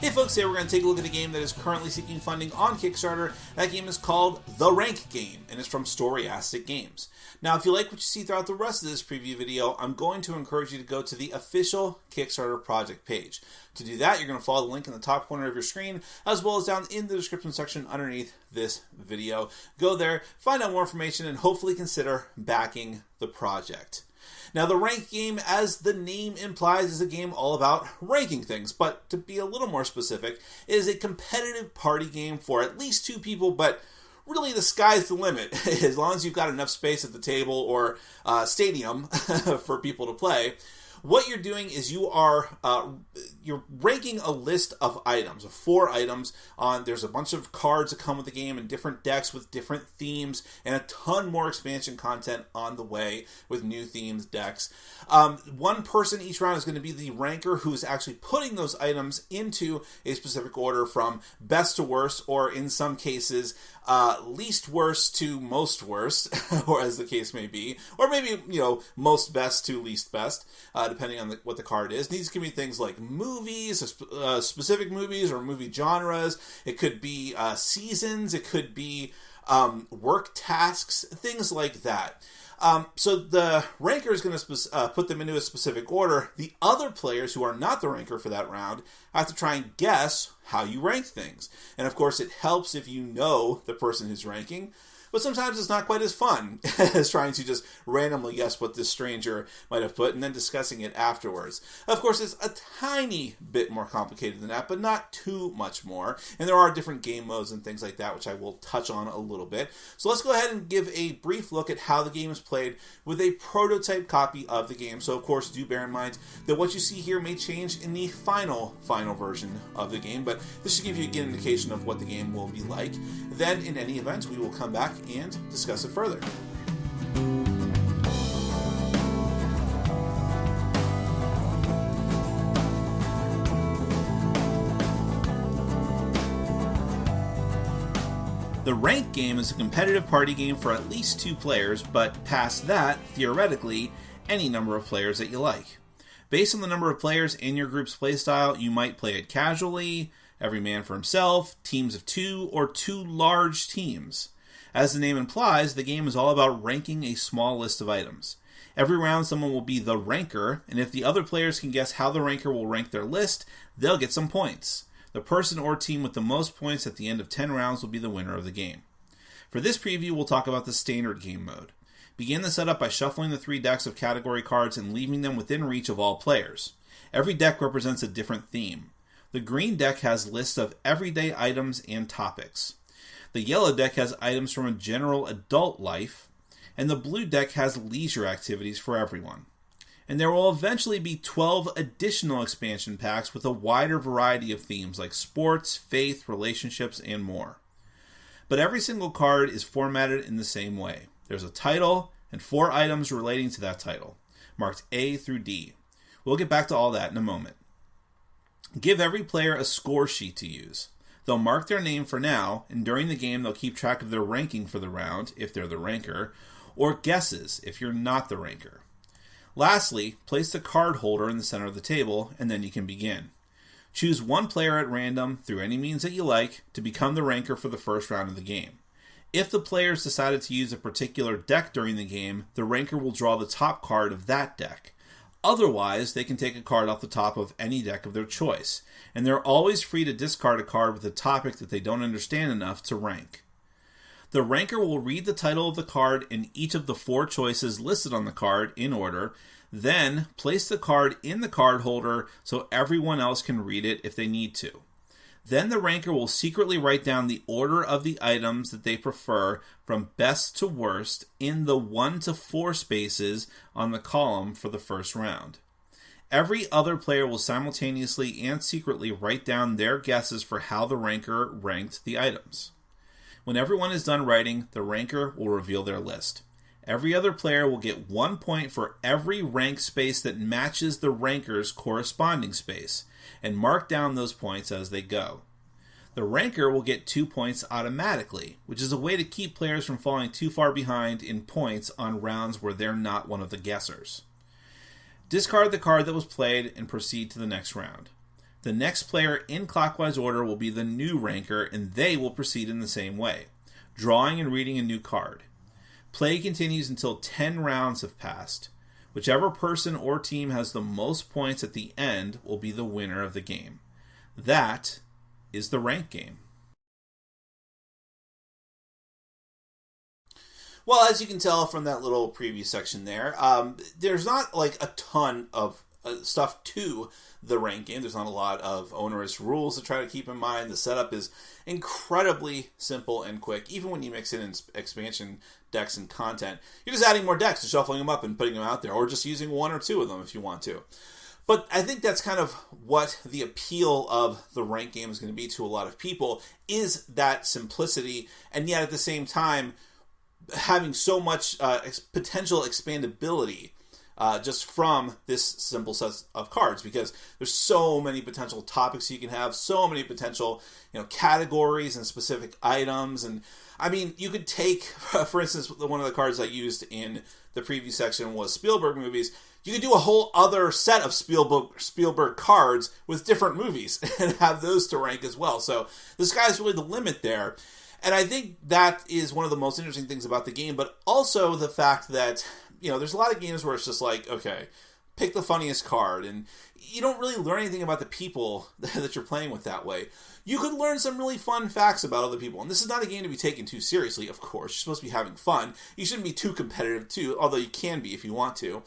Hey folks, today we're going to take a look at a game that is currently seeking funding on Kickstarter. That game is called The Rank Game, and it's from Storyastic Games. Now, if you like what you see throughout the rest of this preview video, I'm going to encourage you to go to the official Kickstarter project page. To do that, you're going to follow the link in the top corner of your screen, as well as down in the description section underneath this video. Go there, find out more information, and hopefully consider backing the project. Now, the Rank Game, as the name implies, is a game all about ranking things, but to be a little more specific, it is a competitive party game for at least 2 people, but really the sky's the limit, as long as you've got enough space at the table or stadium for people to play. What you're doing is you're ranking a list of items, of 4 items. There's a bunch of cards that come with the game and different decks with different themes, and a ton more expansion content on the way with new themed decks. One person each round is going to be the ranker who's actually putting those items into a specific order from best to worst, or in some cases, least worst to most worst, or as the case may be, or maybe, most best to least best, depending on what the card is. These can be things like movies, specific movies or movie genres. It could be seasons. It could be work tasks, things like that. So the ranker is going to put them into a specific order. The other players who are not the ranker for that round have to try and guess how you rank things. And of course, it helps if you know the person who's ranking. But sometimes it's not quite as fun as trying to just randomly guess what this stranger might have put and then discussing it afterwards. Of course, it's a tiny bit more complicated than that, but not too much more. And there are different game modes and things like that, which I will touch on a little bit. So let's go ahead and give a brief look at how the game is played with a prototype copy of the game. So, of course, do bear in mind that what you see here may change in the final version of the game, but this should give you a good indication of what the game will be like. Then, in any event, we will come back and discuss it further. The Rank Game is a competitive party game for at least 2 players, but past that, theoretically, any number of players that you like. Based on the number of players in your group's playstyle, you might play it casually, every man for himself, teams of 2, or 2 large teams. As the name implies, the game is all about ranking a small list of items. Every round, someone will be the ranker, and if the other players can guess how the ranker will rank their list, they'll get some points. The person or team with the most points at the end of 10 rounds will be the winner of the game. For this preview, we'll talk about the standard game mode. Begin the setup by shuffling the 3 decks of category cards and leaving them within reach of all players. Every deck represents a different theme. The green deck has lists of everyday items and topics. The yellow deck has items from a general adult life, and the blue deck has leisure activities for everyone. And there will eventually be 12 additional expansion packs with a wider variety of themes like sports, faith, relationships, and more. But every single card is formatted in the same way. There's a title and 4 items relating to that title, marked A through D. We'll get back to all that in a moment. Give every player a score sheet to use. They'll mark their name for now, and during the game they'll keep track of their ranking for the round, if they're the ranker, or guesses, if you're not the ranker. Lastly, place the card holder in the center of the table, and then you can begin. Choose one player at random, through any means that you like, to become the ranker for the first round of the game. If the players decided to use a particular deck during the game, the ranker will draw the top card of that deck. Otherwise, they can take a card off the top of any deck of their choice, and they're always free to discard a card with a topic that they don't understand enough to rank. The ranker will read the title of the card and each of the 4 choices listed on the card in order, then place the card in the card holder so everyone else can read it if they need to. Then the ranker will secretly write down the order of the items that they prefer from best to worst in the 1 to 4 spaces on the column for the first round. Every other player will simultaneously and secretly write down their guesses for how the ranker ranked the items. When everyone is done writing, the ranker will reveal their list. Every other player will get 1 point for every rank space that matches the ranker's corresponding space, and mark down those points as they go. The ranker will get 2 points automatically, which is a way to keep players from falling too far behind in points on rounds where they're not one of the guessers. Discard the card that was played and proceed to the next round. The next player in clockwise order will be the new ranker, and they will proceed in the same way, drawing and reading a new card. Play continues until 10 rounds have passed. Whichever person or team has the most points at the end will be the winner of the game. That is the rank game. Well, as you can tell from that little preview section there, there's not like a ton of stuff to the rank game. There's not a lot of onerous rules to try to keep in mind. The setup is incredibly simple and quick. Even when you mix in expansion decks and content, you're just adding more decks and shuffling them up and putting them out there, or just using one or two of them if you want to. But I think that's kind of what the appeal of the rank game is going to be to a lot of people, is that simplicity, and yet at the same time having so much potential expandability just from this simple set of cards, because there's so many potential topics you can have, so many potential categories and specific items. And I mean, you could take, for instance, one of the cards I used in the preview section was Spielberg movies. You could do a whole other set of Spielberg cards with different movies and have those to rank as well. So the sky's really the limit there. And I think that is one of the most interesting things about the game, but also the fact that, there's a lot of games where it's just like, okay, pick the funniest card, and you don't really learn anything about the people that you're playing with that way. You could learn some really fun facts about other people, and this is not a game to be taken too seriously, of course. You're supposed to be having fun. You shouldn't be too competitive, too, although you can be if you want to.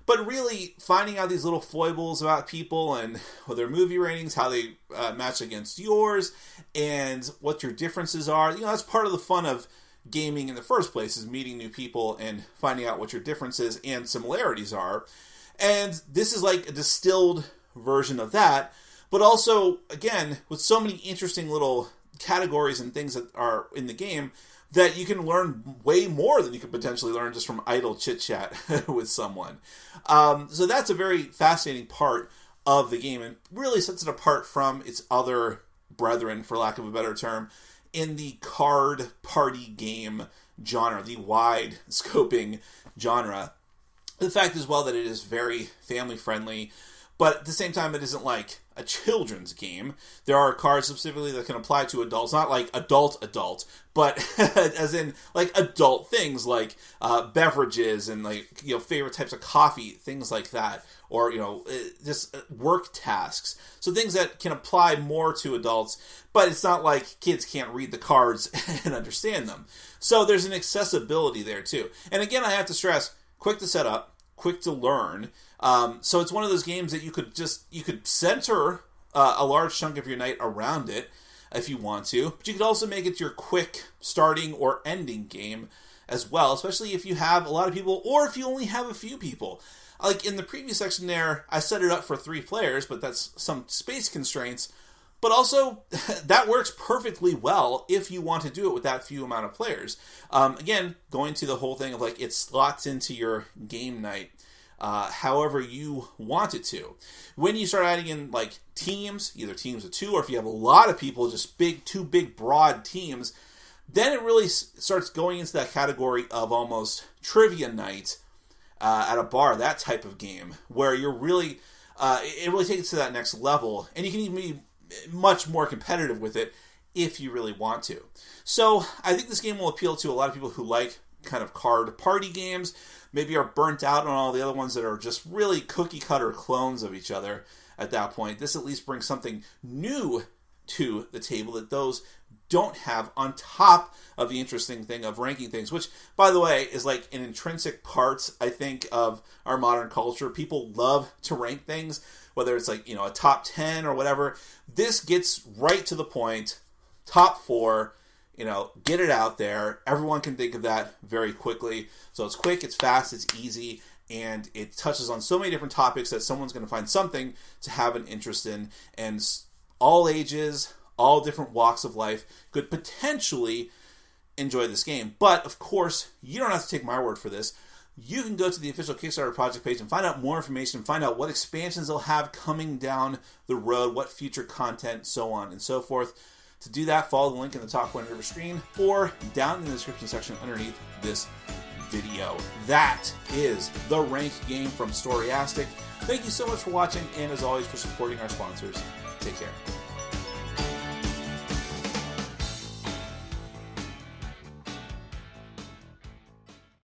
But really, finding out these little foibles about people and their movie ratings, how they match against yours, and what your differences are, that's part of the fun of gaming in the first place, is meeting new people and finding out what your differences and similarities are. And this is like a distilled version of that, but also, again, with so many interesting little categories and things that are in the game, that you can learn way more than you could potentially learn just from idle chit-chat with someone. So that's a very fascinating part of the game, and really sets it apart from its other brethren, for lack of a better term, in the card party game genre, the wide scoping genre. The fact as well that it is very family-friendly, but at the same time, it isn't like a children's game. There are cards specifically that can apply to adults, not like adult, but as in like adult things like beverages and like favorite types of coffee, things like that, or just work tasks. So things that can apply more to adults, but it's not like kids can't read the cards and understand them. So there's an accessibility there too. And again, I have to stress, quick to set up, quick to learn. So it's one of those games that you could center a large chunk of your night around it if you want to, but you could also make it your quick starting or ending game as well, especially if you have a lot of people, or if you only have a few people. Like in the previous section there, I set it up for 3 players, but that's some space constraints. But also, that works perfectly well if you want to do it with that few amount of players. Again, going to the whole thing of like, it slots into your game night however you want it to. When you start adding in like teams, either teams of 2, or if you have a lot of people, just two big broad teams, then it really starts going into that category of almost trivia night at a bar, that type of game, where you're really, it really takes it to that next level, and you can even be much more competitive with it if you really want to. So I think this game will appeal to a lot of people who like kind of card party games, maybe are burnt out on all the other ones that are just really cookie cutter clones of each other at that point. This at least brings something new to the table that those don't have, on top of the interesting thing of ranking things, which, by the way, is like an intrinsic part, I think, of our modern culture. People love to rank things, whether it's like, a top 10 or whatever. This gets right to the point, top 4, get it out there. Everyone can think of that very quickly. So it's quick, it's fast, it's easy, and it touches on so many different topics that someone's going to find something to have an interest in. And all ages, all different walks of life could potentially enjoy this game. But, of course, you don't have to take my word for this. You can go to the official Kickstarter project page and find out more information, find out what expansions they'll have coming down the road, what future content, so on and so forth. To do that, follow the link in the top corner of your screen or down in the description section underneath this video. That is the ranked game from Storyastic. Thank you so much for watching, and as always, for supporting our sponsors. Take care.